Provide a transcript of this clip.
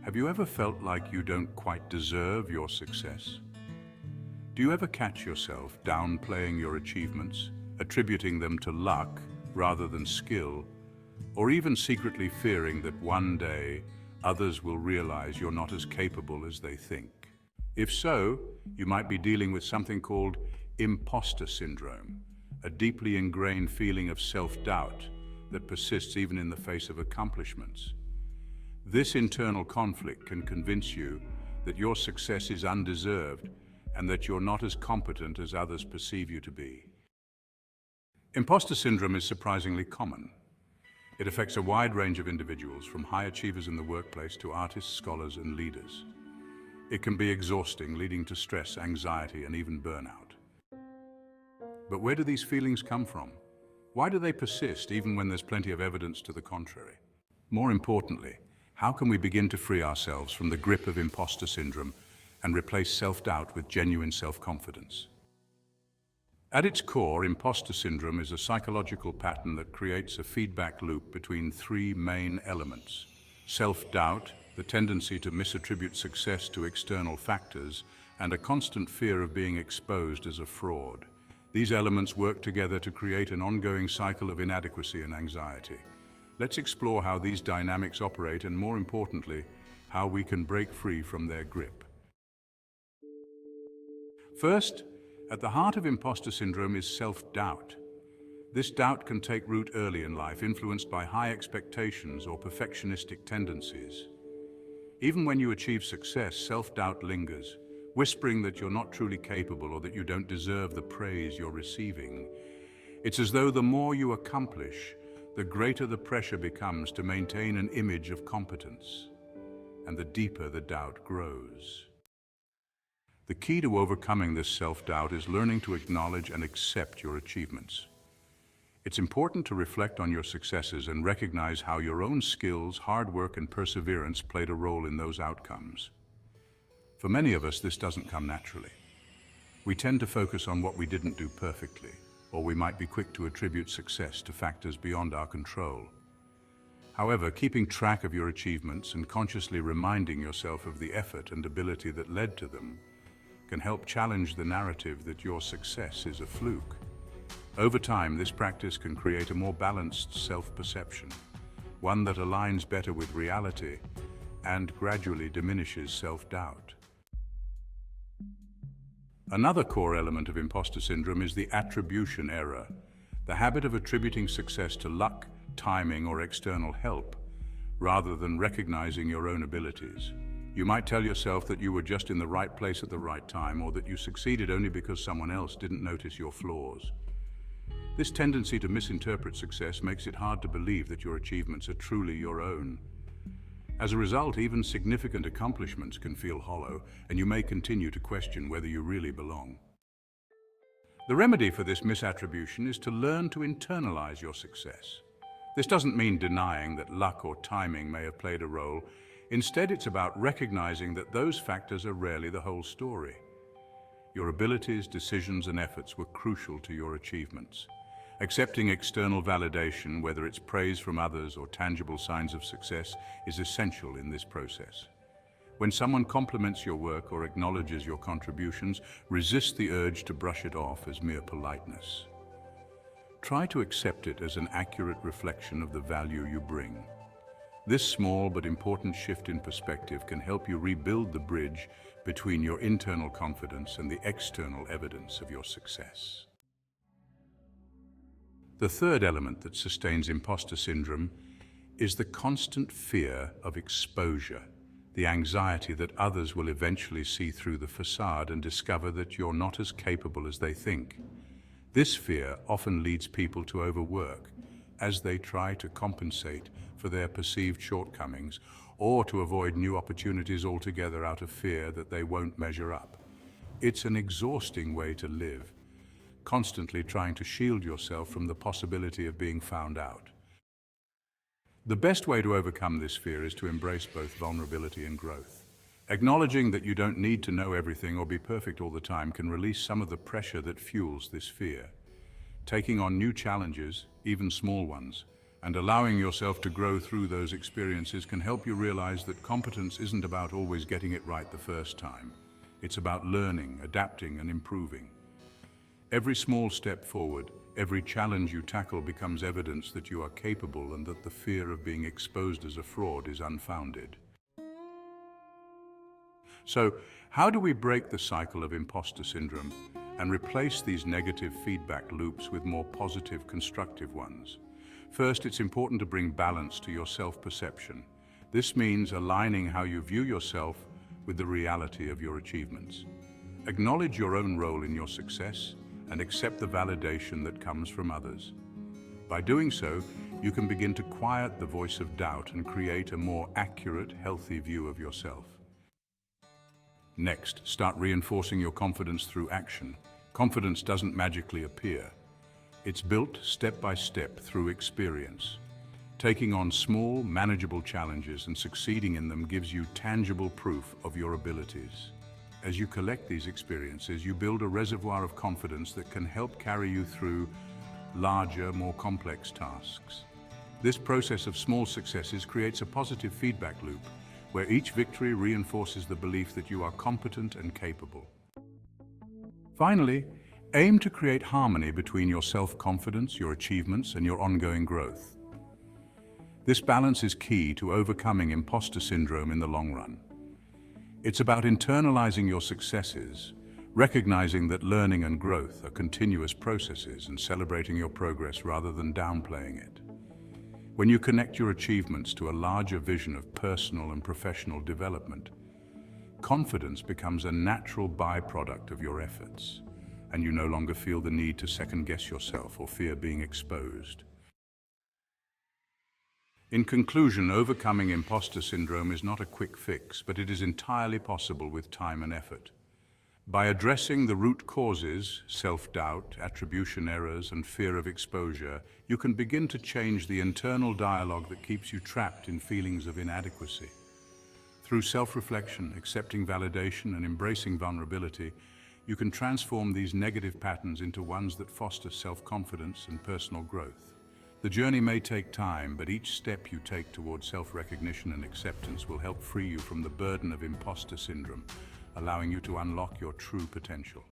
Have you ever felt like you don't quite deserve your success? Do you ever catch yourself downplaying your achievements, attributing them to luck rather than skill, or even secretly fearing that one day others will realize you're not as capable as they think? If so, you might be dealing with something called imposter syndrome, a deeply ingrained feeling of self-doubt that persists even in the face of accomplishments. This internal conflict can convince you that your success is undeserved and that you're not as competent as others perceive you to be. Imposter syndrome is surprisingly common. It affects a wide range of individuals, from high achievers in the workplace to artists, scholars, and leaders. It can be exhausting, leading to stress, anxiety, and even burnout. But where do these feelings come from? Why do they persist even when there's plenty of evidence to the contrary? More importantly, how can we begin to free ourselves from the grip of imposter syndrome and replace self-doubt with genuine self-confidence? At its core, imposter syndrome is a psychological pattern that creates a feedback loop between three main elements: self-doubt, the tendency to misattribute success to external factors, and a constant fear of being exposed as a fraud. These elements work together to create an ongoing cycle of inadequacy and anxiety. Let's explore how these dynamics operate and, more importantly, how we can break free from their grip. First, at the heart of imposter syndrome is self-doubt. This doubt can take root early in life, influenced by high expectations or perfectionistic tendencies. Even when you achieve success, self-doubt lingers, whispering that you're not truly capable or that you don't deserve the praise you're receiving. It's as though the more you accomplish, the greater the pressure becomes to maintain an image of competence, and the deeper the doubt grows. The key to overcoming this self-doubt is learning to acknowledge and accept your achievements. It's important to reflect on your successes and recognize how your own skills, hard work, and perseverance played a role in those outcomes. For many of us, this doesn't come naturally. We tend to focus on what we didn't do perfectly, or we might be quick to attribute success to factors beyond our control. However, keeping track of your achievements and consciously reminding yourself of the effort and ability that led to them can help challenge the narrative that your success is a fluke. Over time, this practice can create a more balanced self-perception, one that aligns better with reality and gradually diminishes self-doubt. Another core element of imposter syndrome is the attribution error, the habit of attributing success to luck, timing, or external help, rather than recognizing your own abilities. You might tell yourself that you were just in the right place at the right time, or that you succeeded only because someone else didn't notice your flaws. This tendency to misinterpret success makes it hard to believe that your achievements are truly your own. As a result, even significant accomplishments can feel hollow, and you may continue to question whether you really belong. The remedy for this misattribution is to learn to internalize your success. This doesn't mean denying that luck or timing may have played a role. Instead, it's about recognizing that those factors are rarely the whole story. Your abilities, decisions, and efforts were crucial to your achievements. Accepting external validation, whether it's praise from others or tangible signs of success, is essential in this process. When someone compliments your work or acknowledges your contributions, resist the urge to brush it off as mere politeness. Try to accept it as an accurate reflection of the value you bring. This small but important shift in perspective can help you rebuild the bridge between your internal confidence and the external evidence of your success. The third element that sustains imposter syndrome is the constant fear of exposure, the anxiety that others will eventually see through the facade and discover that you're not as capable as they think. This fear often leads people to overwork as they try to compensate for their perceived shortcomings, or to avoid new opportunities altogether out of fear that they won't measure up. It's an exhausting way to live, constantly trying to shield yourself from the possibility of being found out. The best way to overcome this fear is to embrace both vulnerability and growth. Acknowledging that you don't need to know everything or be perfect all the time can release some of the pressure that fuels this fear. Taking on new challenges, even small ones, And allowing yourself to grow through those experiences can help you realize that competence isn't about always getting it right the first time. It's about learning, adapting, and improving. Every small step forward, every challenge you tackle becomes evidence that you are capable and that the fear of being exposed as a fraud is unfounded. So, how do we break the cycle of imposter syndrome and replace these negative feedback loops with more positive, constructive ones? First, it's important to bring balance to your self-perception. This means aligning how you view yourself with the reality of your achievements. Acknowledge your own role in your success and accept the validation that comes from others. By doing so, you can begin to quiet the voice of doubt and create a more accurate, healthy view of yourself. Next, start reinforcing your confidence through action. Confidence doesn't magically appear. It's built step by step through experience. Taking on small, manageable challenges and succeeding in them gives you tangible proof of your abilities. As you collect these experiences, you build a reservoir of confidence that can help carry you through larger, more complex tasks. This process of small successes creates a positive feedback loop, where each victory reinforces the belief that you are competent and capable. Finally, aim to create harmony between your self-confidence, your achievements, and your ongoing growth. This balance is key to overcoming imposter syndrome in the long run. It's about internalizing your successes, recognizing that learning and growth are continuous processes, and celebrating your progress rather than downplaying it. When you connect your achievements to a larger vision of personal and professional development, confidence becomes a natural byproduct of your efforts, and you no longer feel the need to second-guess yourself or fear being exposed. In conclusion, overcoming imposter syndrome is not a quick fix, but it is entirely possible with time and effort. By addressing the root causes, self-doubt, attribution errors, and fear of exposure, you can begin to change the internal dialogue that keeps you trapped in feelings of inadequacy. Through self-reflection, accepting validation, and embracing vulnerability, you can transform these negative patterns into ones that foster self-confidence and personal growth. The journey may take time, but each step you take towards self-recognition and acceptance will help free you from the burden of imposter syndrome, allowing you to unlock your true potential.